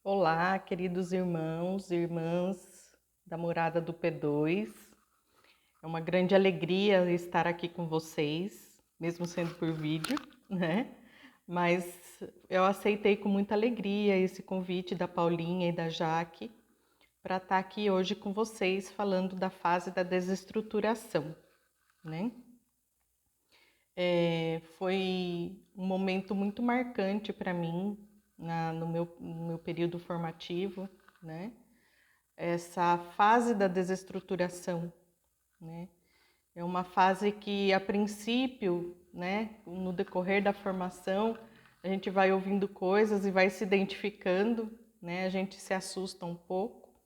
Olá, queridos irmãos e irmãs da Morada do P2. É uma grande alegria estar aqui com vocês, mesmo sendo por vídeo, né? Mas eu aceitei com muita alegria esse convite da Paulinha e da Jaque para estar aqui hoje com vocês falando da fase da desestruturação, né? Foi um momento muito marcante para mim no meu período formativo, né? Essa fase da desestruturação, né? É uma fase que, a princípio, né, no decorrer da formação, a gente vai ouvindo coisas e vai se identificando, né? A gente se assusta um pouco,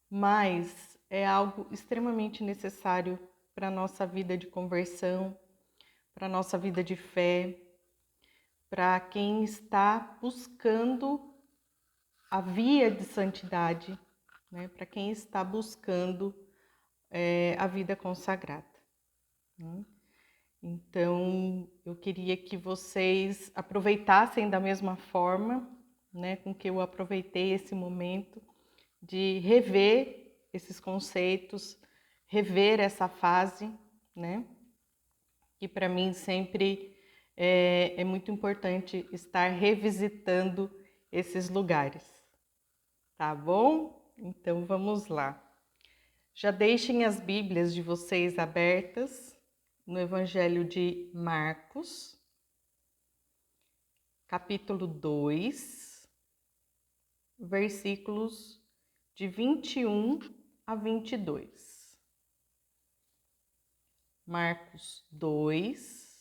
mas é algo extremamente necessário para a nossa vida de conversão, para a nossa vida de fé, para quem está buscando a via de santidade, né? Para quem está buscando a vida consagrada, né? Então, eu queria que vocês aproveitassem da mesma forma, né, com que eu aproveitei esse momento de rever esses conceitos, rever essa fase, né, que para mim sempre é muito importante estar revisitando esses lugares, tá bom? Então, vamos lá. Já deixem as Bíblias de vocês abertas no Evangelho de Marcos, capítulo 2, versículos de 21 a 22. Marcos 2,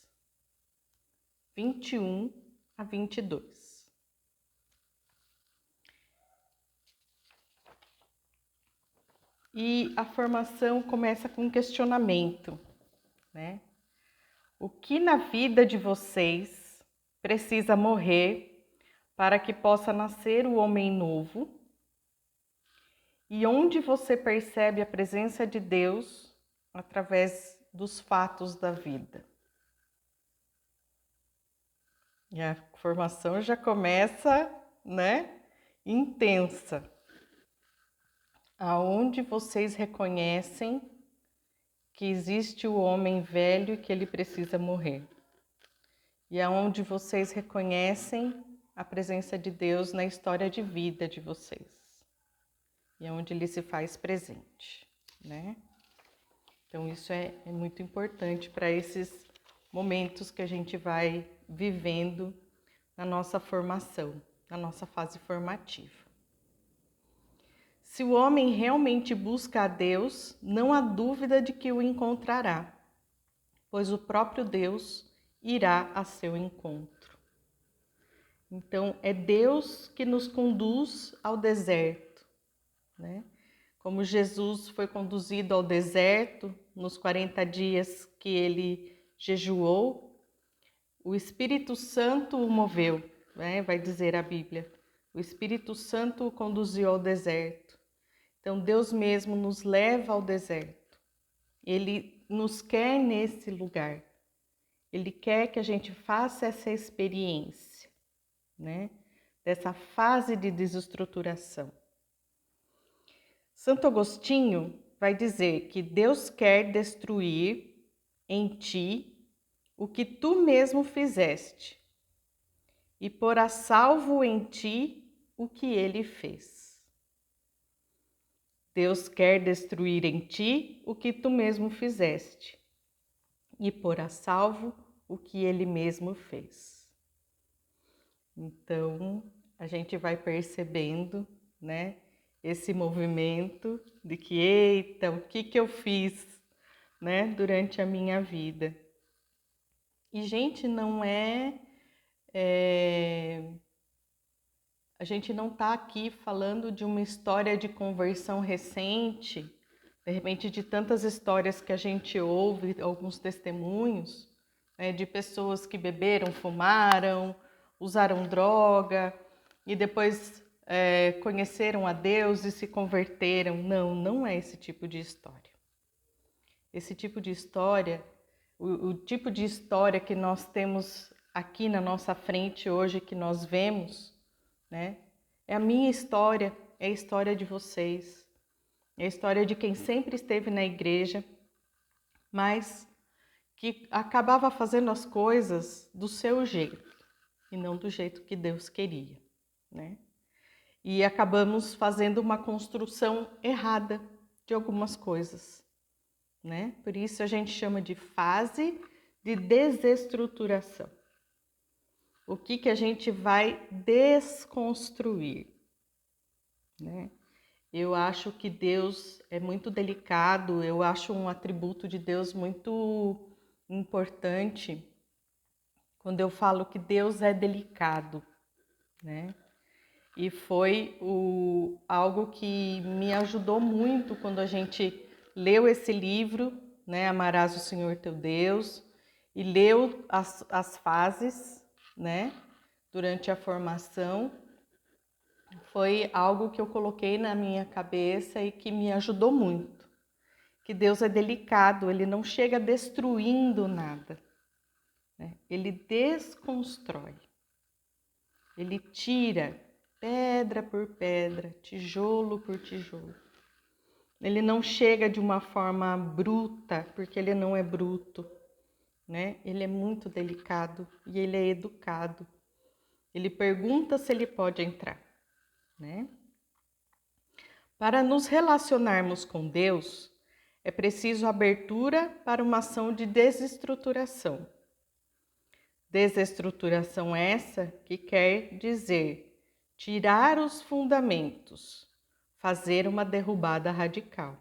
21 a 22. E a formação começa com um questionamento, né? O que na vida de vocês precisa morrer para que possa nascer o homem novo? E onde você percebe a presença de Deus através dos fatos da vida? E a formação já começa, né, intensa. Aonde vocês reconhecem que existe o homem velho e que ele precisa morrer? E aonde vocês reconhecem a presença de Deus na história de vida de vocês? E aonde ele se faz presente, né? Então, isso é muito importante para esses momentos que a gente vai vivendo na nossa formação, na nossa fase formativa. Se o homem realmente busca a Deus, não há dúvida de que o encontrará, pois o próprio Deus irá a seu encontro. Então, é Deus que nos conduz ao deserto, né? Como Jesus foi conduzido ao deserto nos 40 dias que ele jejuou, o Espírito Santo o moveu, né? Vai dizer a Bíblia. O Espírito Santo o conduziu ao deserto. Então, Deus mesmo nos leva ao deserto. Ele nos quer nesse lugar. Ele quer que a gente faça essa experiência, né? Dessa fase de desestruturação. Santo Agostinho vai dizer que Deus quer destruir em ti o que tu mesmo fizeste e pôr a salvo em ti o que ele fez. Deus quer destruir em ti o que tu mesmo fizeste e pôr a salvo o que ele mesmo fez. Então, a gente vai percebendo, né, esse movimento de que, eita, o que eu fiz, né, durante a minha vida. E, gente, não a gente não está aqui falando de uma história de conversão recente, de repente de tantas histórias que a gente ouve, alguns testemunhos, né, de pessoas que beberam, fumaram, usaram droga e depois conheceram a Deus e se converteram. Não, não é esse tipo de história. Esse tipo de história, o tipo de história que nós temos aqui na nossa frente hoje, que nós vemos, né, É a minha história, é a história de vocês, é a história de quem sempre esteve na igreja, mas que acabava fazendo as coisas do seu jeito e não do jeito que Deus queria, né? E acabamos fazendo uma construção errada de algumas coisas, né? Por isso a gente chama de fase de desestruturação. O que a gente vai desconstruir, né? Eu acho que Deus é muito delicado, eu acho um atributo de Deus muito importante quando eu falo que Deus é delicado, né? E foi algo que me ajudou muito quando a gente leu esse livro, né? Amarás o Senhor teu Deus, e leu as fases, né? Durante a formação. Foi algo que eu coloquei na minha cabeça e que me ajudou muito. Que Deus é delicado, Ele não chega destruindo nada, né? Ele desconstrói, Ele tira pedra por pedra, tijolo por tijolo. Ele não chega de uma forma bruta, porque Ele não é bruto, né? Ele é muito delicado e Ele é educado. Ele pergunta se Ele pode entrar, né? Para nos relacionarmos com Deus, é preciso abertura para uma ação de desestruturação. Desestruturação essa que quer dizer tirar os fundamentos, fazer uma derrubada radical.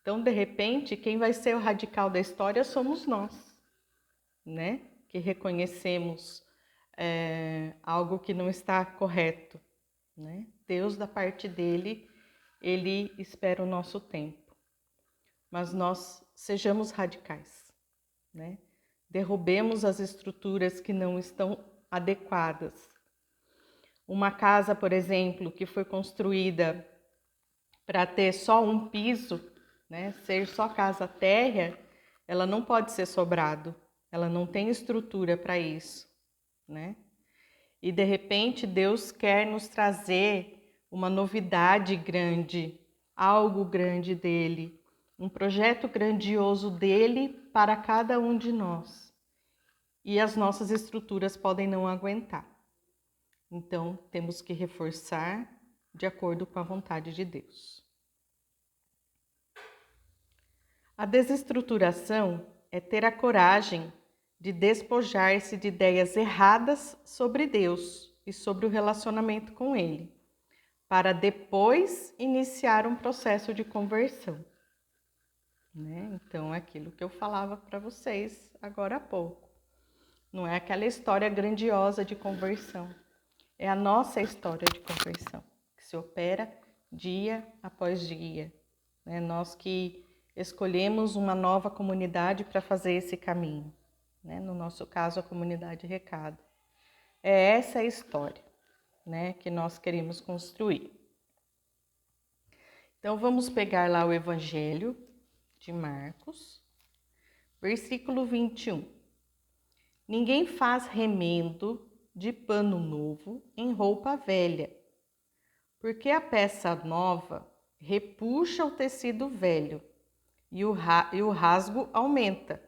Então, de repente, quem vai ser o radical da história somos nós, né? Que reconhecemos algo que não está correto, né? Deus, da parte dele, Ele espera o nosso tempo. Mas nós sejamos radicais, né? Derrubemos as estruturas que não estão adequadas. Uma casa, por exemplo, que foi construída para ter só um piso, né? Ser só casa térrea, ela não pode ser sobrado. Ela não tem estrutura para isso, né? E de repente Deus quer nos trazer uma novidade grande, algo grande dele, um projeto grandioso dele para cada um de nós. E as nossas estruturas podem não aguentar. Então, temos que reforçar de acordo com a vontade de Deus. A desestruturação é ter a coragem de despojar-se de ideias erradas sobre Deus e sobre o relacionamento com Ele, para depois iniciar um processo de conversão, né? Então, é aquilo que eu falava para vocês agora há pouco. Não é aquela história grandiosa de conversão, é a nossa história de conversão, que se opera dia após dia, né? Nós que escolhemos uma nova comunidade para fazer esse caminho, né? No nosso caso, a comunidade Recado. É essa a história, né, que nós queremos construir. Então, vamos pegar lá o Evangelho de Marcos, versículo 21. Ninguém faz remendo de pano novo em roupa velha, porque a peça nova repuxa o tecido velho e o rasgo aumenta.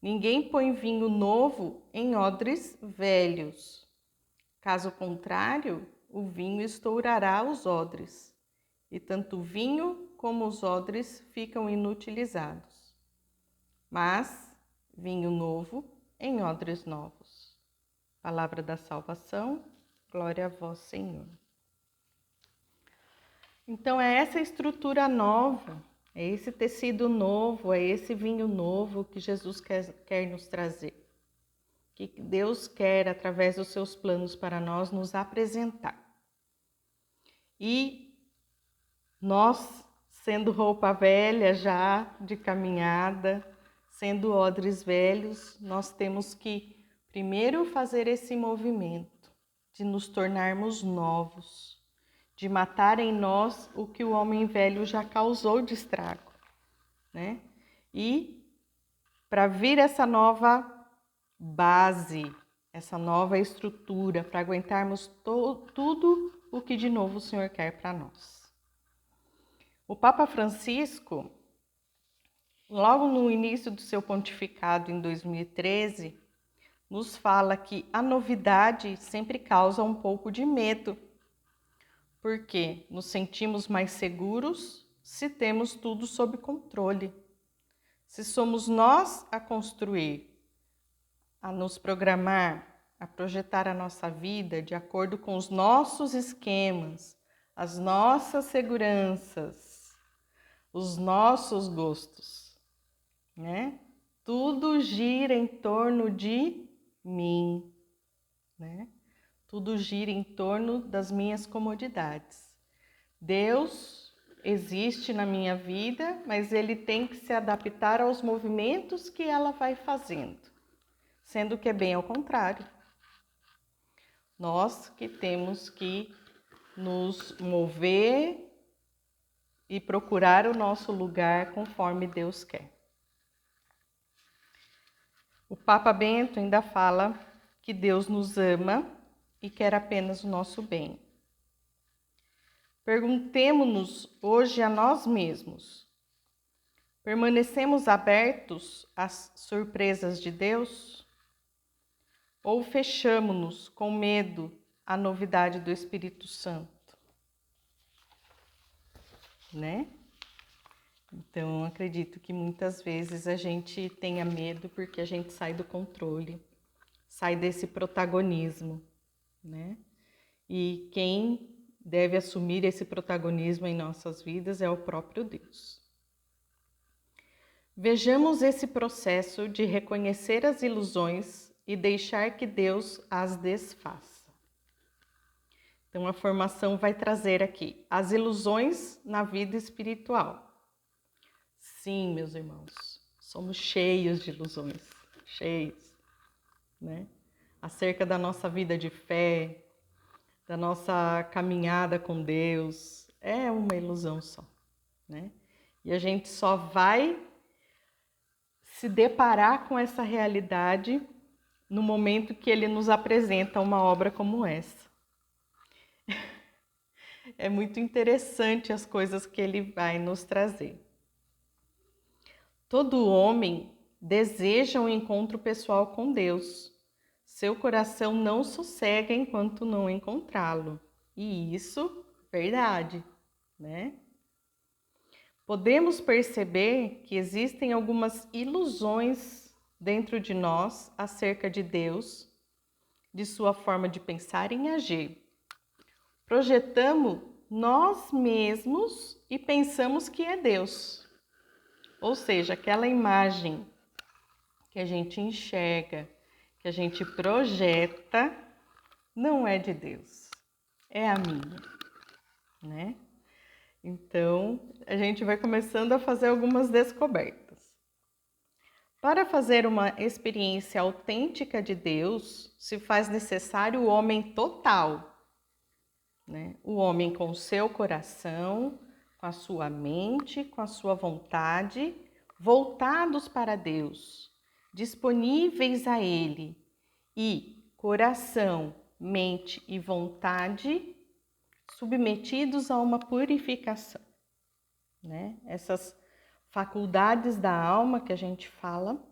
Ninguém põe vinho novo em odres velhos. Caso contrário, o vinho estourará os odres, e tanto o vinho como os odres ficam inutilizados. Mas vinho novo em odres novos. Palavra da salvação, glória a vós, Senhor. Então, é essa estrutura nova, é esse tecido novo, é esse vinho novo que Jesus quer nos trazer. Que Deus quer, através dos seus planos para nós, nos apresentar. E nós, sendo roupa velha já, de caminhada, sendo odres velhos, nós temos que primeiro fazer esse movimento de nos tornarmos novos, de matar em nós o que o homem velho já causou de estrago, né? E para vir essa nova base, essa nova estrutura para aguentarmos tudo o que de novo o Senhor quer para nós. O Papa Francisco, logo no início do seu pontificado em 2013, nos fala que a novidade sempre causa um pouco de medo, porque nos sentimos mais seguros se temos tudo sob controle. Se somos nós a construir, a nos programar, a projetar a nossa vida de acordo com os nossos esquemas, as nossas seguranças, os nossos gostos, né? Tudo gira em torno de mim, né? Tudo gira em torno das minhas comodidades. Deus existe na minha vida, mas ele tem que se adaptar aos movimentos que ela vai fazendo, sendo que é bem ao contrário. Nós que temos que nos mover e procurar o nosso lugar conforme Deus quer. O Papa Bento ainda fala que Deus nos ama e quer apenas o nosso bem. Perguntemo-nos hoje a nós mesmos: permanecemos abertos às surpresas de Deus? Ou fechamo-nos com medo à novidade do Espírito Santo? Né? Então, acredito que muitas vezes a gente tenha medo porque a gente sai do controle, sai desse protagonismo, né? E quem deve assumir esse protagonismo em nossas vidas é o próprio Deus. Vejamos esse processo de reconhecer as ilusões e deixar que Deus as desfaça. Então, a formação vai trazer aqui as ilusões na vida espiritual. Sim, meus irmãos, somos cheios de ilusões, cheios, né? Acerca da nossa vida de fé, da nossa caminhada com Deus, é uma ilusão só, né? E a gente só vai se deparar com essa realidade no momento que ele nos apresenta uma obra como essa. É muito interessante as coisas que ele vai nos trazer. Todo homem deseja um encontro pessoal com Deus. Seu coração não sossega enquanto não encontrá-lo. E isso, verdade, né? Podemos perceber que existem algumas ilusões dentro de nós acerca de Deus, de sua forma de pensar e agir. Projetamos nós mesmos e pensamos que é Deus. Ou seja, aquela imagem que a gente enxerga, que a gente projeta, não é de Deus, é a minha, né? Então, a gente vai começando a fazer algumas descobertas. Para fazer uma experiência autêntica de Deus, se faz necessário o homem total, né? O homem com o seu coração, com a sua mente, com a sua vontade, voltados para Deus, disponíveis a Ele, e coração, mente e vontade submetidos a uma purificação, né? Essas faculdades da alma que a gente fala,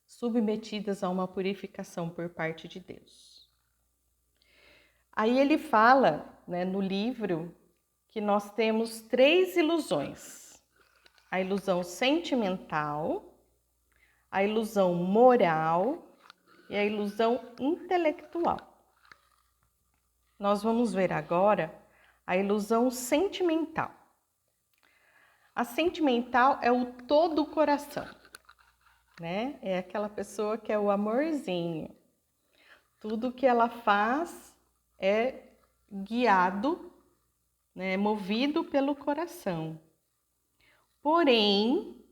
submetidas a uma purificação por parte de Deus. Aí ele fala, né, no livro, que nós temos 3 ilusões: a ilusão sentimental, a ilusão moral e a ilusão intelectual. Nós vamos ver agora a ilusão sentimental. A sentimental é o todo coração, né? É aquela pessoa que é o amorzinho. Tudo que ela faz é guiado, né, movido pelo coração. Porém,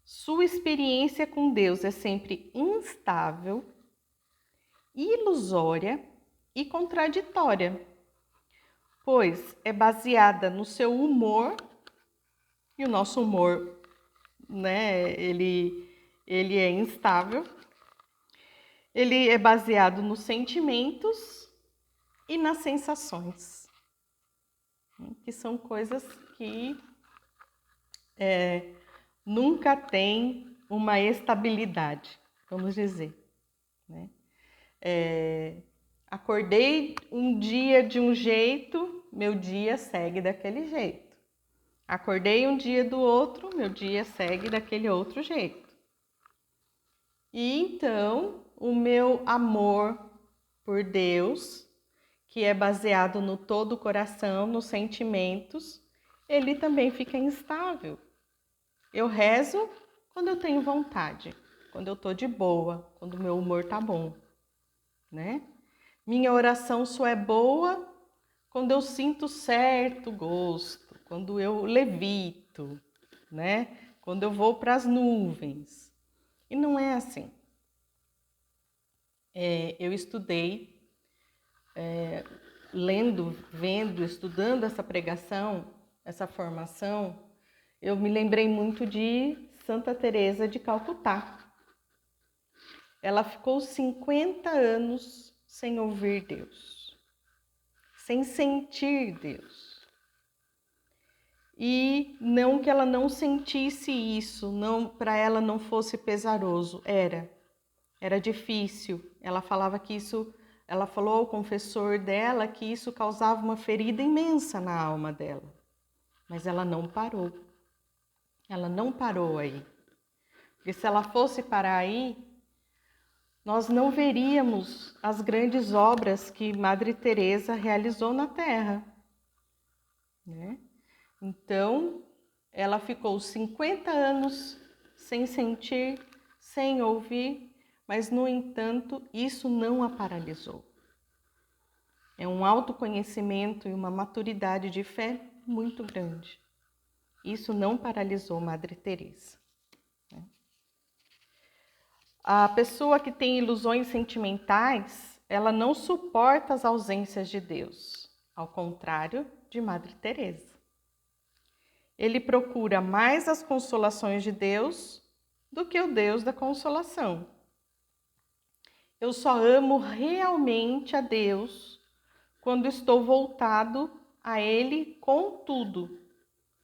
sua experiência com Deus é sempre instável, ilusória e contraditória, pois é baseada no seu humor, e o nosso humor, né, ele é instável, Ele é baseado nos sentimentos e nas sensações, que são coisas que nunca têm uma estabilidade, vamos dizer, né? Acordei um dia de um jeito, meu dia segue daquele jeito. Acordei um dia do outro, meu dia segue daquele outro jeito. E então, o meu amor por Deus, que é baseado no todo o coração, nos sentimentos, ele também fica instável. Eu rezo quando eu tenho vontade, quando eu tô de boa, quando o meu humor tá bom, né? Minha oração só é boa quando eu sinto certo gosto, quando eu levito, né? Quando eu vou para as nuvens. E não é assim. Eu estudei, lendo, vendo, estudando essa pregação, essa formação, eu me lembrei muito de Santa Teresa de Calcutá. Ela ficou 50 anos sem ouvir Deus, sem sentir Deus. E não que ela não sentisse isso, não, para ela não fosse pesaroso, era difícil. Ela falava que isso, ela falou ao confessor dela que isso causava uma ferida imensa na alma dela. Mas ela não parou. Ela não parou aí. Porque se ela fosse parar aí, nós não veríamos as grandes obras que Madre Teresa realizou na Terra, né? Então, ela ficou 50 anos sem sentir, sem ouvir, mas, no entanto, isso não a paralisou. É um autoconhecimento e uma maturidade de fé muito grande. Isso não paralisou Madre Teresa. A pessoa que tem ilusões sentimentais, ela não suporta as ausências de Deus, ao contrário de Madre Teresa. Ele procura mais as consolações de Deus do que o Deus da consolação. Eu só amo realmente a Deus quando estou voltado a Ele com tudo,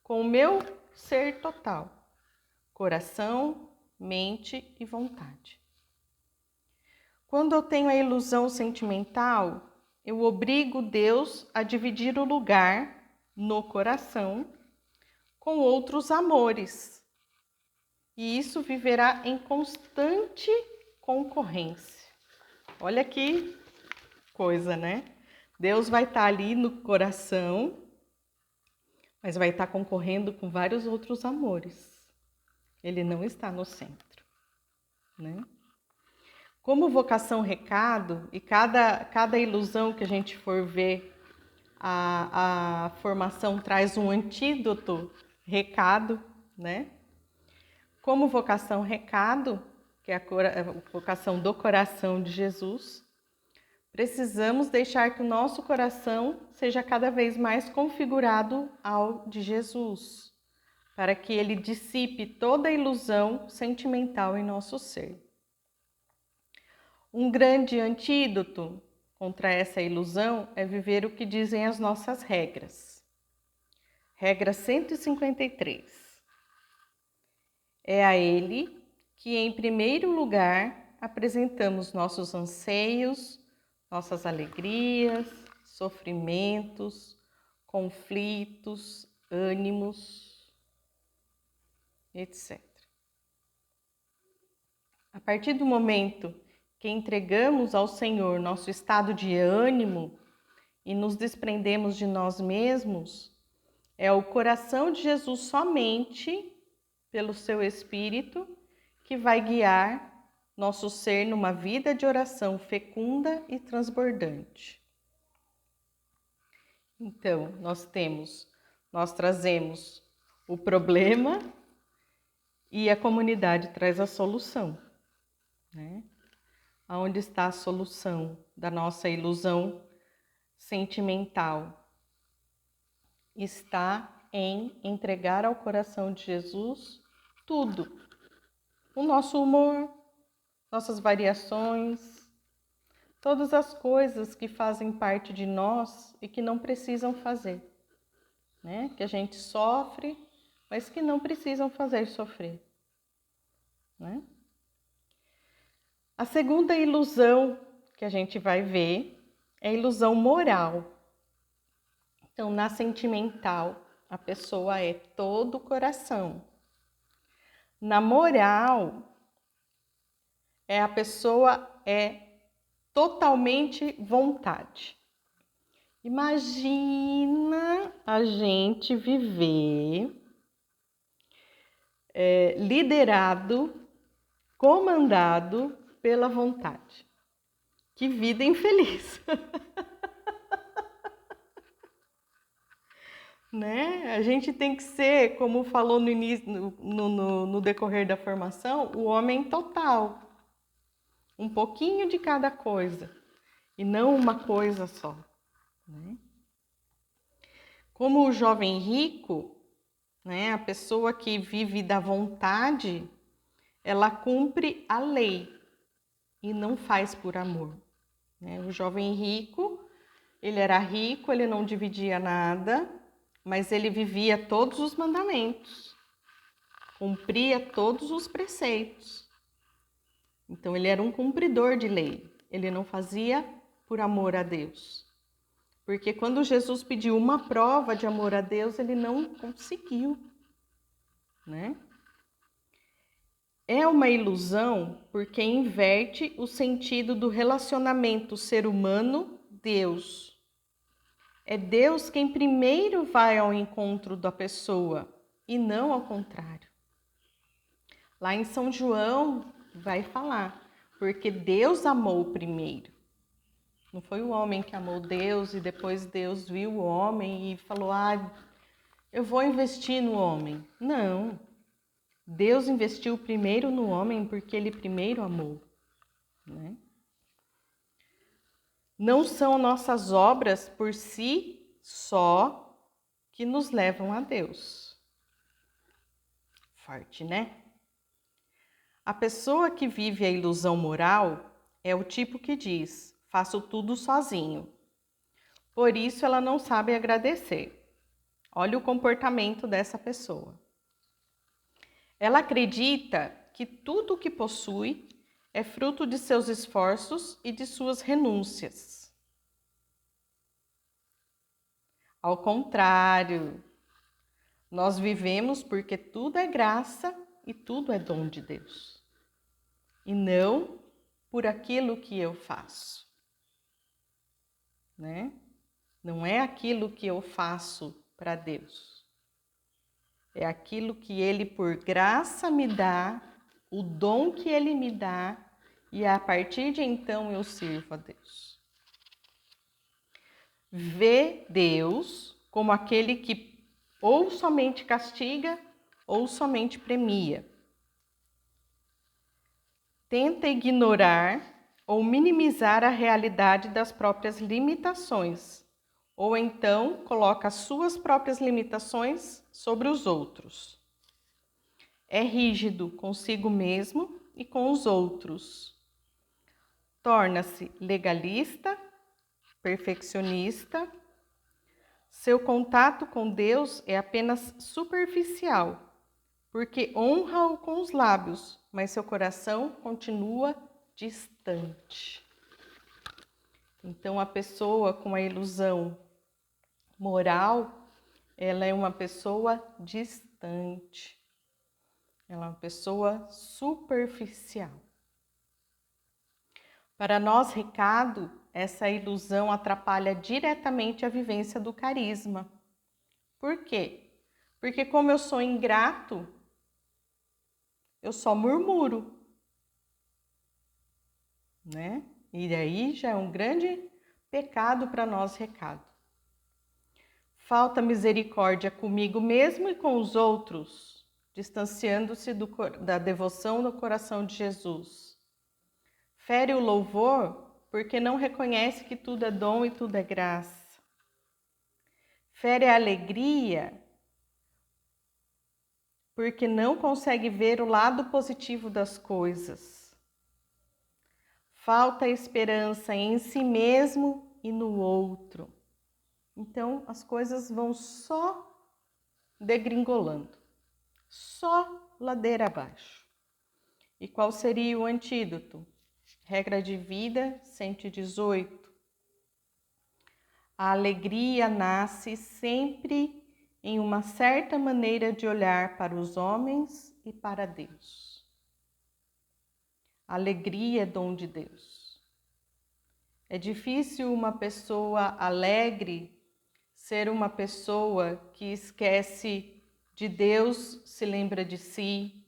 com o meu ser total, coração, mente e vontade. Quando eu tenho a ilusão sentimental, eu obrigo Deus a dividir o lugar no coração com outros amores. E isso viverá em constante concorrência. Olha que coisa, né? Deus vai estar ali no coração, mas vai estar concorrendo com vários outros amores. Ele não está no centro, né? Como vocação recado, e cada ilusão que a gente for ver, a formação traz um antídoto recado, né? Como vocação recado, que é a vocação do coração de Jesus, precisamos deixar que o nosso coração seja cada vez mais configurado ao de Jesus, para que ele dissipe toda a ilusão sentimental em nosso ser. Um grande antídoto contra essa ilusão é viver o que dizem as nossas regras. Regra 153. É a Ele que, em primeiro lugar, apresentamos nossos anseios, nossas alegrias, sofrimentos, conflitos, ânimos, etc. A partir do momento que entregamos ao Senhor nosso estado de ânimo e nos desprendemos de nós mesmos, é o coração de Jesus somente, pelo seu Espírito, que vai guiar nosso ser numa vida de oração fecunda e transbordante. Então, nós trazemos o problema e a comunidade traz a solução, né? Aonde está a solução da nossa ilusão sentimental? Está em entregar ao coração de Jesus tudo. O nosso humor, nossas variações, todas as coisas que fazem parte de nós e que não precisam fazer, né? Que a gente sofre, mas que não precisam fazer sofrer, né? A segunda ilusão que a gente vai ver é a ilusão moral. Então, na sentimental, a pessoa é todo o coração. Na moral, a pessoa é totalmente vontade. Imagina a gente viver liderado, comandado pela vontade. Que vida infeliz! Né? A gente tem que ser, como falou no início, no decorrer da formação, o homem total. Um pouquinho de cada coisa e não uma coisa só, né? Como o jovem rico, né, a pessoa que vive da vontade, ela cumpre a lei e não faz por amor, né? O jovem rico, ele era rico, ele não dividia nada, mas ele vivia todos os mandamentos, cumpria todos os preceitos. Então, ele era um cumpridor de lei, ele não fazia por amor a Deus. Porque quando Jesus pediu uma prova de amor a Deus, ele não conseguiu, né? É uma ilusão porque inverte o sentido do relacionamento ser humano-Deus. É Deus quem primeiro vai ao encontro da pessoa e não ao contrário. Lá em São João vai falar, porque Deus amou primeiro. Não foi o homem que amou Deus e depois Deus viu o homem e falou, eu vou investir no homem. Não, Deus investiu primeiro no homem porque ele primeiro amou, né? Não são nossas obras por si só que nos levam a Deus. Forte, né? A pessoa que vive a ilusão moral é o tipo que diz, faço tudo sozinho. Por isso ela não sabe agradecer. Olha o comportamento dessa pessoa. Ela acredita que tudo o que possui é fruto de seus esforços e de suas renúncias. Ao contrário, nós vivemos porque tudo é graça e tudo é dom de Deus. E não por aquilo que eu faço, né? Não é aquilo que eu faço para Deus. É aquilo que Ele, por graça, me dá, o dom que Ele me dá, e a partir de então eu sirvo a Deus. Vê Deus como aquele que ou somente castiga ou somente premia. Tenta ignorar ou minimizar a realidade das próprias limitações, ou então coloca as suas próprias limitações sobre os outros. É rígido consigo mesmo e com os outros. Torna-se legalista, perfeccionista. Seu contato com Deus é apenas superficial, porque honra-o com os lábios, mas seu coração continua distante. Então, a pessoa com a ilusão moral, ela é uma pessoa distante. Ela é uma pessoa superficial. Para nós, recado, essa ilusão atrapalha diretamente a vivência do carisma. Por quê? Porque como eu sou ingrato, eu só murmuro, né? E daí já é um grande pecado para nós, recado. Falta misericórdia comigo mesmo e com os outros, distanciando-se da devoção no coração de Jesus. Fere o louvor porque não reconhece que tudo é dom e tudo é graça. Fere a alegria porque não consegue ver o lado positivo das coisas. falta esperança em si mesmo e no outro. Então, as coisas vão só degringolando, só ladeira abaixo. E qual seria o antídoto? Regra de vida 118. A alegria nasce sempre em uma certa maneira de olhar para os homens e para Deus. A alegria é dom de Deus. É difícil uma pessoa alegre ser uma pessoa que esquece de Deus, se lembra de si,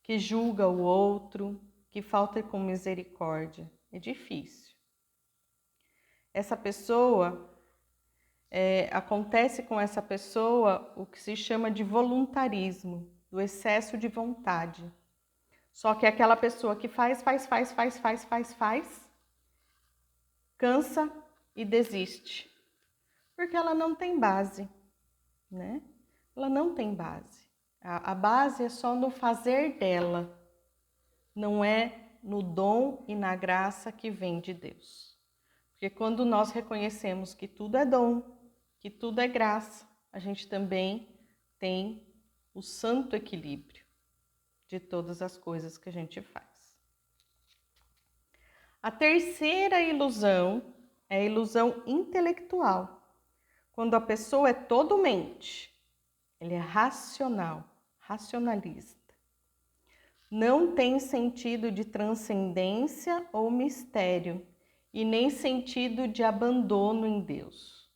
que julga o outro, que falta com misericórdia. É difícil. Essa pessoa, acontece com essa pessoa o que se chama de voluntarismo, do excesso de vontade. Só que aquela pessoa que faz, cansa e desiste. Porque ela não tem base, né? Ela não tem base. A base é só no fazer dela, não é no dom e na graça que vem de Deus. Porque quando nós reconhecemos que tudo é dom, que tudo é graça, a gente também tem o santo equilíbrio de todas as coisas que a gente faz. A terceira ilusão é a ilusão intelectual. Quando a pessoa é todo mente, ele é racional, racionalista. Não tem sentido de transcendência ou mistério e nem sentido de abandono em Deus.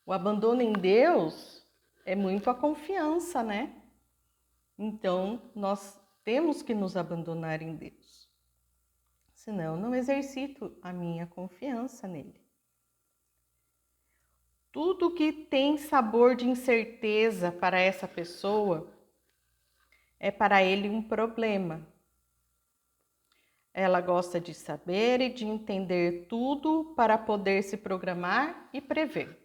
O abandono em Deus é muito a confiança, né? Então, nós temos que nos abandonar em Deus. Senão, não exercito a minha confiança nele. Tudo que tem sabor de incerteza para essa pessoa é para ele um problema. Ela gosta de saber e de entender tudo para poder se programar e prever.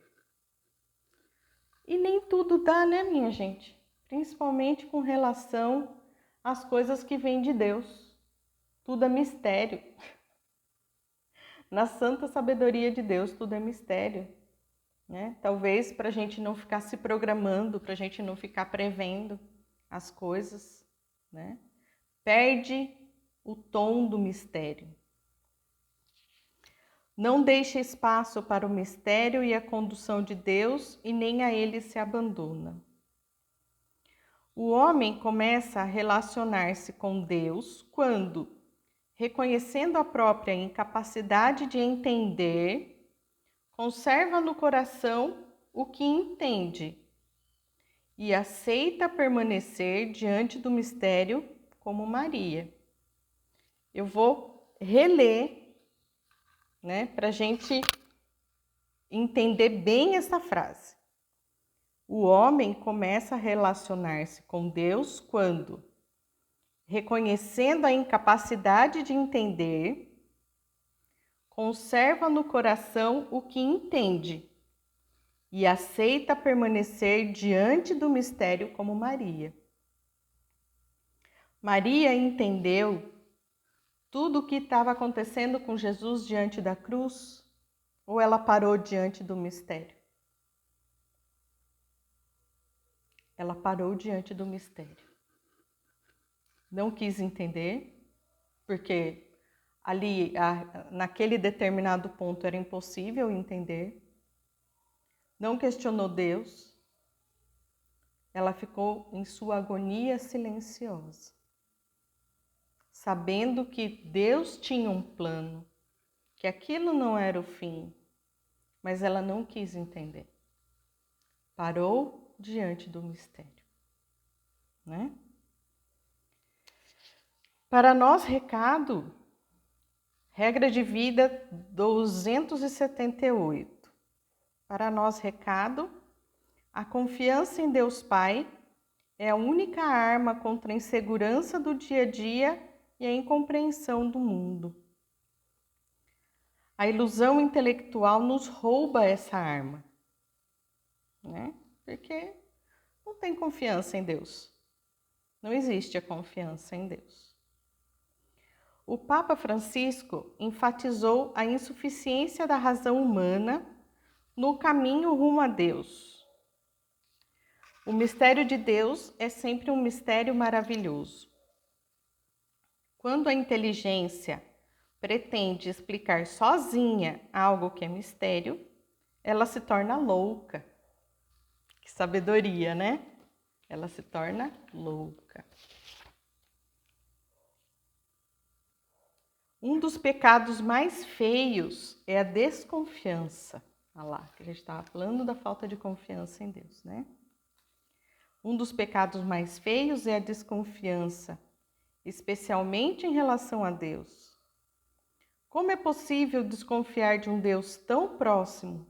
E nem tudo dá, né, minha gente? Principalmente com relação às coisas que vêm de Deus. Tudo é mistério. Na santa sabedoria de Deus, tudo é mistério. Né? Talvez para a gente não ficar se programando, para a gente não ficar prevendo as coisas, né? Perde o tom do mistério. Não deixa espaço para o mistério e a condução de Deus e nem a ele se abandona. O homem começa a relacionar-se com Deus quando, reconhecendo a própria incapacidade de entender, conserva no coração o que entende e aceita permanecer diante do mistério como Maria. Eu vou reler, né, para a gente entender bem essa frase. O homem começa a relacionar-se com Deus quando, reconhecendo a incapacidade de entender, conserva no coração o que entende e aceita permanecer diante do mistério como Maria. Maria entendeu tudo o que estava acontecendo com Jesus diante da cruz, ou ela parou diante do mistério? Ela parou diante do mistério. Não quis entender, porque ali, naquele determinado ponto, era impossível entender. Não questionou Deus. Ela ficou em sua agonia silenciosa, sabendo que Deus tinha um plano, que aquilo não era o fim, mas ela não quis entender. Parou diante do mistério, né? Para nós, recado, regra de vida 278. Para nós, recado, a confiança em Deus Pai é a única arma contra a insegurança do dia a dia e a incompreensão do mundo. A ilusão intelectual nos rouba essa arma, né? Porque não tem confiança em Deus. Não existe a confiança em Deus. o Papa Francisco enfatizou a insuficiência da razão humana no caminho rumo a Deus. O mistério de Deus é sempre um mistério maravilhoso. Quando a inteligência pretende explicar sozinha algo que é mistério, ela se torna louca. Que sabedoria, né? Ela se torna louca. Um dos pecados mais feios é a desconfiança. Olha lá, que a gente estava falando da falta de confiança em Deus, né? Um dos pecados mais feios é a desconfiança, especialmente em relação a Deus. Como é possível desconfiar de um Deus tão próximo,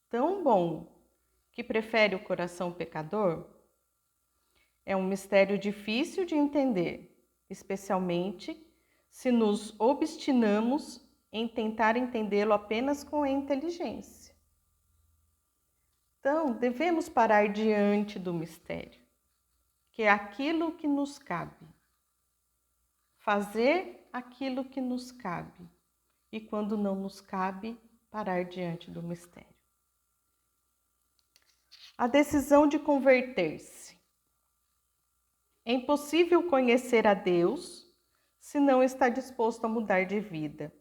tão bom, que prefere o coração pecador? É um mistério difícil de entender, especialmente se nos obstinamos em tentar entendê-lo apenas com a inteligência. Então, devemos parar diante do mistério, que é aquilo que nos cabe. Fazer aquilo que nos cabe. E quando não nos cabe, parar diante do mistério. A decisão de converter-se. É impossível conhecer a Deus se não está disposto a mudar de vida.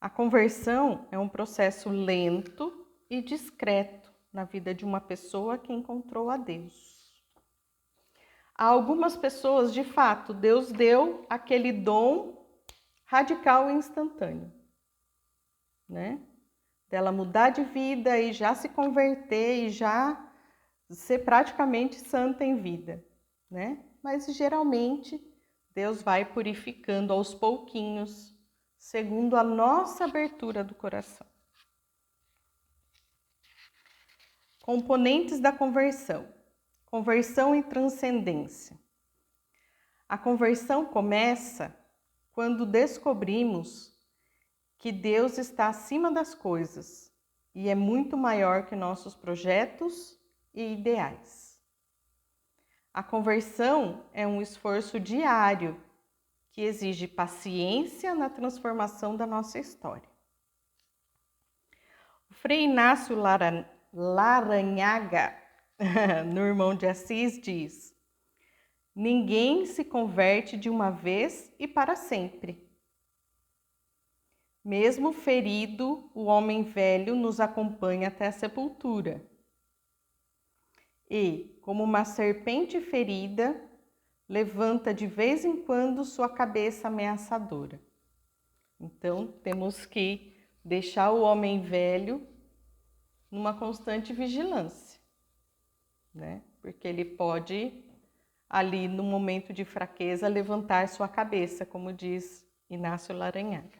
A conversão é um processo lento e discreto na vida de uma pessoa que encontrou a Deus. A algumas pessoas, de fato, Deus deu aquele dom radical e instantâneo, né? Dela mudar de vida e já se converter e já ser praticamente santa em vida, né? Mas geralmente Deus vai purificando aos pouquinhos, segundo a nossa abertura do coração. Componentes da conversão. Conversão e transcendência. A conversão começa quando descobrimos que Deus está acima das coisas e é muito maior que nossos projetos e ideais. A conversão é um esforço diário que exige paciência na transformação da nossa história. O Frei Inácio Larrañaga, no Irmão de Assis, diz: ninguém se converte de uma vez e para sempre. Mesmo ferido, o homem velho nos acompanha até a sepultura. E, como uma serpente ferida, levanta de vez em quando sua cabeça ameaçadora. Então, temos que deixar o homem velho numa constante vigilância, né? Porque ele pode, ali no momento de fraqueza, levantar sua cabeça, como diz Inácio Larrañaga.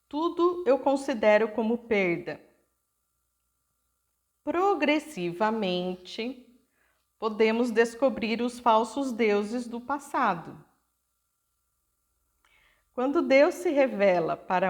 Tudo eu considero como perda. Progressivamente, podemos descobrir os falsos deuses do passado. Quando Deus se revela para